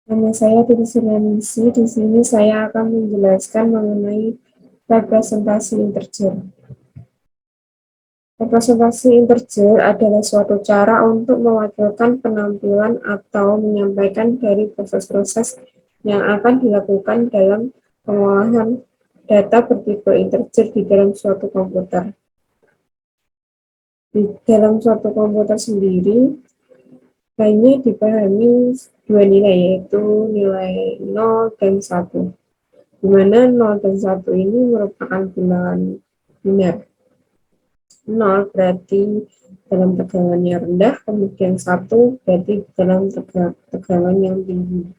Nama saya Titi Sulianingsi. Di sini saya akan menjelaskan mengenai representasi integer. Representasi integer adalah suatu cara untuk mewakilkan penampilan atau menyampaikan dari proses-proses yang akan dilakukan dalam pengolahan data bertipe integer di dalam suatu komputer. Di dalam suatu komputer sendiri, hanya dipahami dua nilai, yaitu nilai 0 dan 1. Di mana 0 dan 1 ini merupakan bilangan biner. 0 berarti dalam tegangan yang rendah, kemudian 1 berarti dalam tegangan yang tinggi.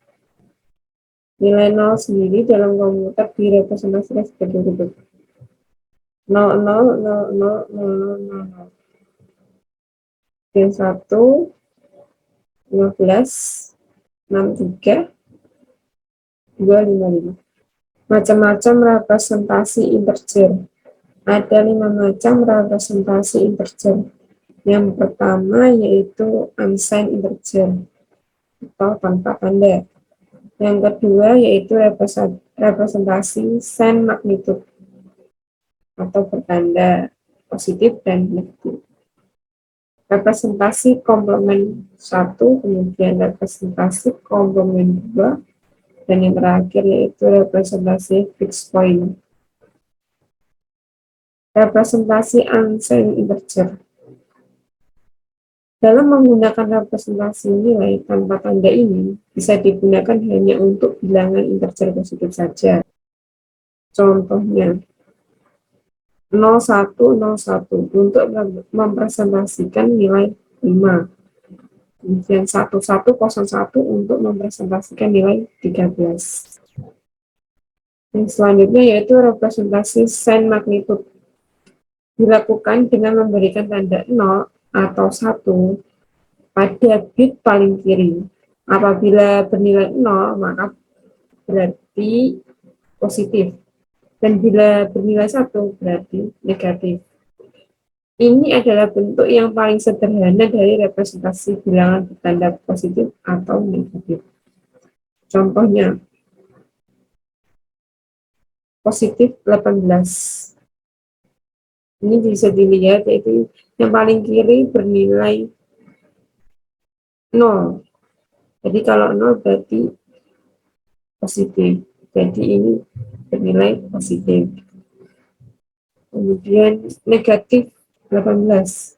Nilai 0 sendiri dalam komputer direpresentasikan sebagai berikut. 0, 0, 0, 0, 0, 0, 0. Kemudian 1, 15, 63, 255. Macam-macam representasi integer. Ada 5 macam representasi integer. Yang pertama yaitu unsigned integer atau tanpa tanda. Yang kedua yaitu representasi sign magnitude atau bertanda positif dan negatif. Representasi komplement 1, kemudian representasi komplement 2, dan yang terakhir yaitu representasi fixed point. Representasi unsigned integer. Dalam menggunakan representasi nilai tanpa tanda ini, bisa digunakan hanya untuk bilangan integer positif saja. Contohnya, 0101 untuk mempresentasikan nilai 5. Kemudian 1101 untuk mempresentasikan nilai 13. Yang selanjutnya yaitu representasi sign magnitude. Dilakukan dengan memberikan tanda 0 atau 1 pada bit paling kiri. Apabila bernilai 0, maka berarti positif. Dan bila bernilai 1, berarti negatif. Ini adalah bentuk yang paling sederhana dari representasi bilangan bertanda positif atau negatif. Contohnya, positif 18. Ini bisa dilihat yaitu yang paling kiri bernilai 0. Jadi kalau 0 berarti positif. Jadi ini bernilai positif. Kemudian negatif 18.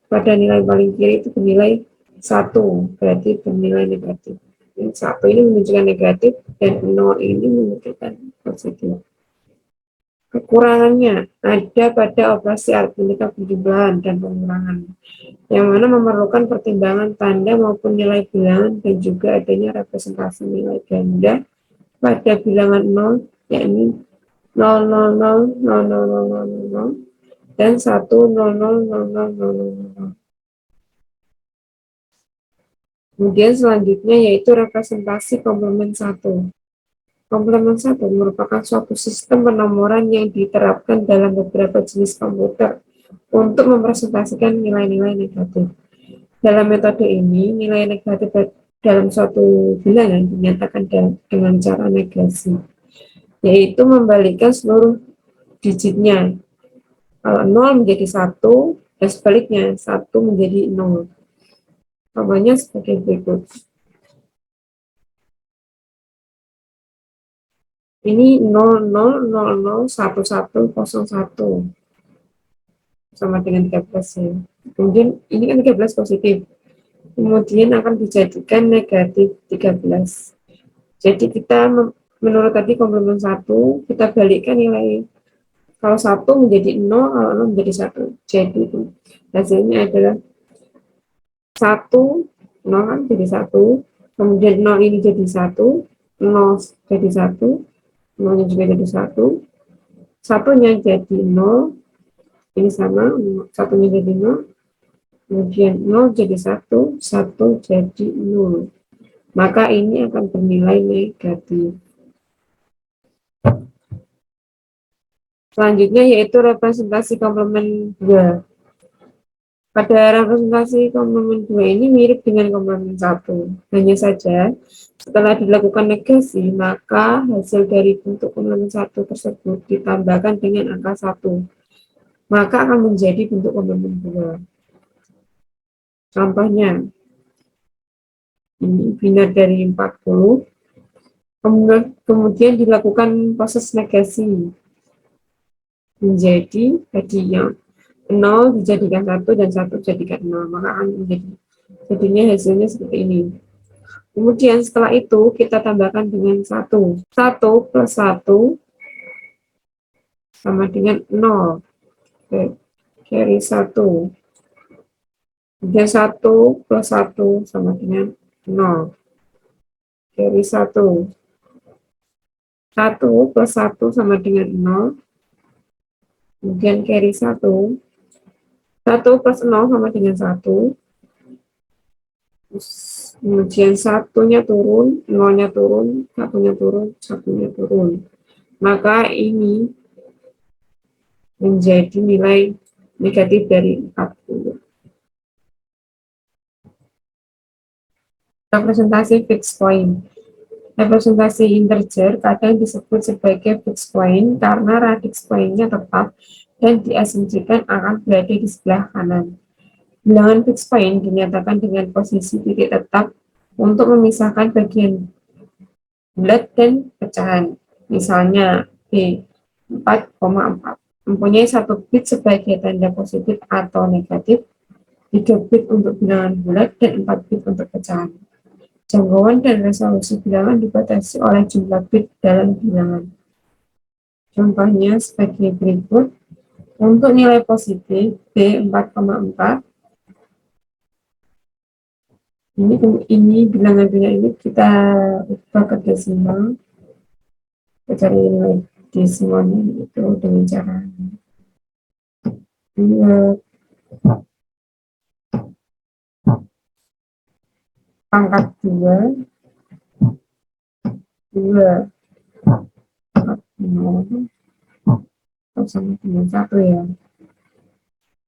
Pada nilai paling kiri itu bernilai 1, berarti bernilai negatif. 1 ini menunjukkan negatif dan 0 ini menunjukkan positif. Kekurangannya ada pada operasi aritmetika penjumlahan dan pengurangan, yang mana memerlukan pertimbangan tanda maupun nilai bilangan dan juga adanya representasi nilai ganda pada bilangan 0, yakni 0000000 dan 1000000. Kemudian selanjutnya yaitu representasi komplement 1. Komplement 1 merupakan suatu sistem penomoran yang diterapkan dalam beberapa jenis komputer untuk mempresentasikan nilai-nilai negatif. Dalam metode ini, nilai negatif dalam suatu bilangan dinyatakan dengan cara negasi, yaitu membalikkan seluruh digitnya. Kalau 0 menjadi 1, dan sebaliknya 1 menjadi 0. Contohnya sebagai berikut. Ini 00001101 sama dengan 13 ya. Kemudian ini kan 13 positif. Kemudian akan dijadikan negatif 13. Jadi kita menurut tadi komplement 1, kita balikkan nilai. Kalau 1 menjadi 0, kalau 0 menjadi 1. Jadi hasilnya adalah 1, 0 kan jadi 1. Kemudian 0 ini jadi 1, 0 jadi 1, 0-nya juga jadi 1, satunya jadi 0, ini sama, satunya jadi 0, kemudian 0 jadi 1, 1 jadi 0. Maka ini akan bernilai negatif. Selanjutnya yaitu representasi komplement 2. Pada representasi komplement 2 ini mirip dengan komplement 1. Hanya saja, setelah dilakukan negasi, maka hasil dari bentuk komplement 1 tersebut ditambahkan dengan angka 1. Maka akan menjadi bentuk komplement 2. Contohnya, ini binar dari 40, kemudian dilakukan proses negasi menjadi tadi yang 0 dijadikan 1 dan 1 dijadikan 0, maka akan menjadi jadinya hasilnya seperti ini. Kemudian setelah itu kita tambahkan dengan 1. 1 plus 1 sama dengan 0. Oke. Carry 1. Kemudian 1 plus 1 sama dengan 0. Carry 1. 1 plus 1 sama dengan 0. Kemudian carry 1. 1 plus 0 sama dengan 1. Kemudian satunya turun, nolnya turun, satunya turun, satunya turun. Maka ini menjadi nilai negatif dari 40. Representasi fixed point. Representasi integer kadang disebut sebagai fixed point karena radix pointnya tetap dan diasumsikan akan berada di sebelah kanan. Bilangan fixed point dinyatakan dengan posisi titik tetap untuk memisahkan bagian bulat dan pecahan. Misalnya B 4,4 mempunyai 1 bit sebagai tanda positif atau negatif, 3 bit untuk bilangan bulat, dan 4 bit untuk pecahan. Jangkauan dan resolusi bilangan dibatasi oleh jumlah bit dalam bilangan. Contohnya sebagai berikut. Untuk nilai positif B 4,4, ini bilangan-bilangan ini kita ubah ke desimal. Kita cari nilai desimalnya itu dengan cara pangkat 2 sama dengan 1 ya.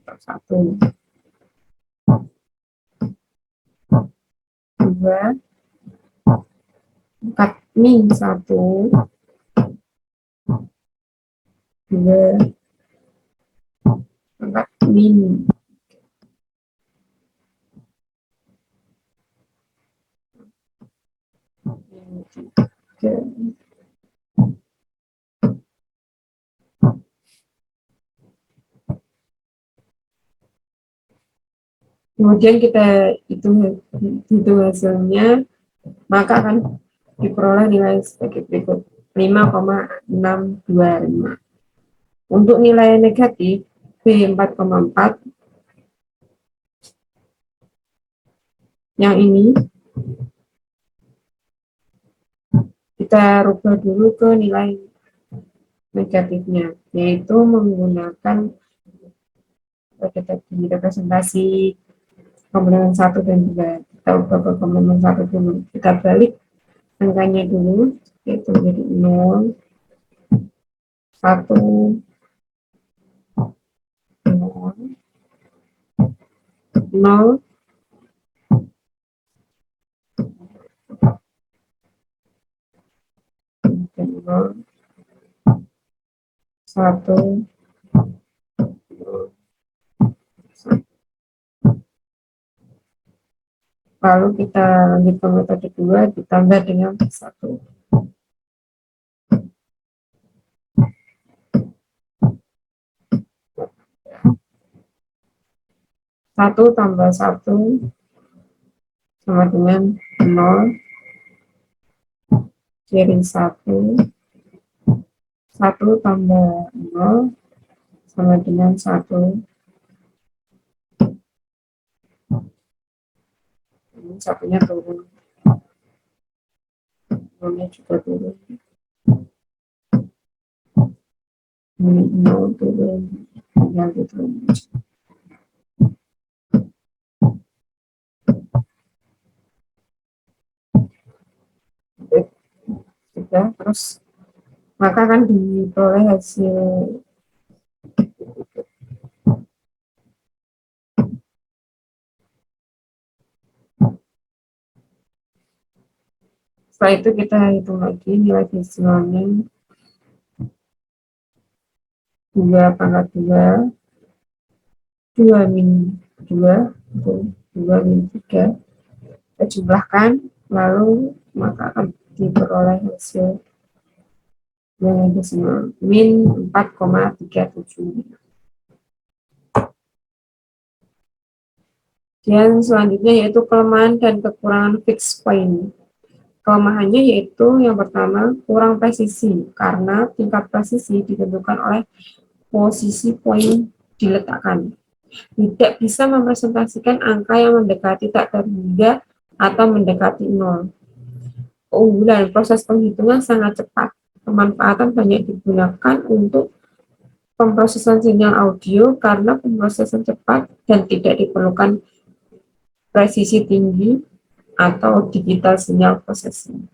1, 2, 4 min 1, 2, 4 min 3. Kemudian kita hitung hasilnya, maka akan diperoleh nilai sebagai berikut 5,625. Untuk nilai negatif B 4,4 yang ini kita rubah dulu ke nilai negatifnya, yaitu menggunakan representasi komplement 1 dan 2. Kita ubah ke komplement 1 dulu. Kita balik angkanya dulu, yaitu menjadi 0, 1, 0, 0, 0, 1, lalu kita lanjut ke metode kedua, ditambah dengan 1. 1 tambah 1 sama dengan 0, jadi 1, 1 tambah 0 sama dengan 1, ini satunya turun, 0-nya juga turun, ini 0 turun, tinggal diturun. Sudah, terus maka akan diperoleh hasil Setelah itu kita hitung lagi nilai desimalnya 2 min 2 itu 2 min 3, kita jumlahkan lalu maka akan diperoleh hasil nilai desimal min 4,37. Dan selanjutnya yaitu kelemahan dan kekurangan fixed point. Kelemahannya yaitu yang pertama kurang presisi karena tingkat presisi ditentukan oleh posisi poin diletakkan. Tidak bisa mempresentasikan angka yang mendekati tak terhingga atau mendekati 0. Keunggulan proses penghitungan sangat cepat. Pemanfaatan banyak digunakan untuk pemrosesan sinyal audio karena pemrosesan cepat dan tidak diperlukan presisi tinggi atau digital signal processing.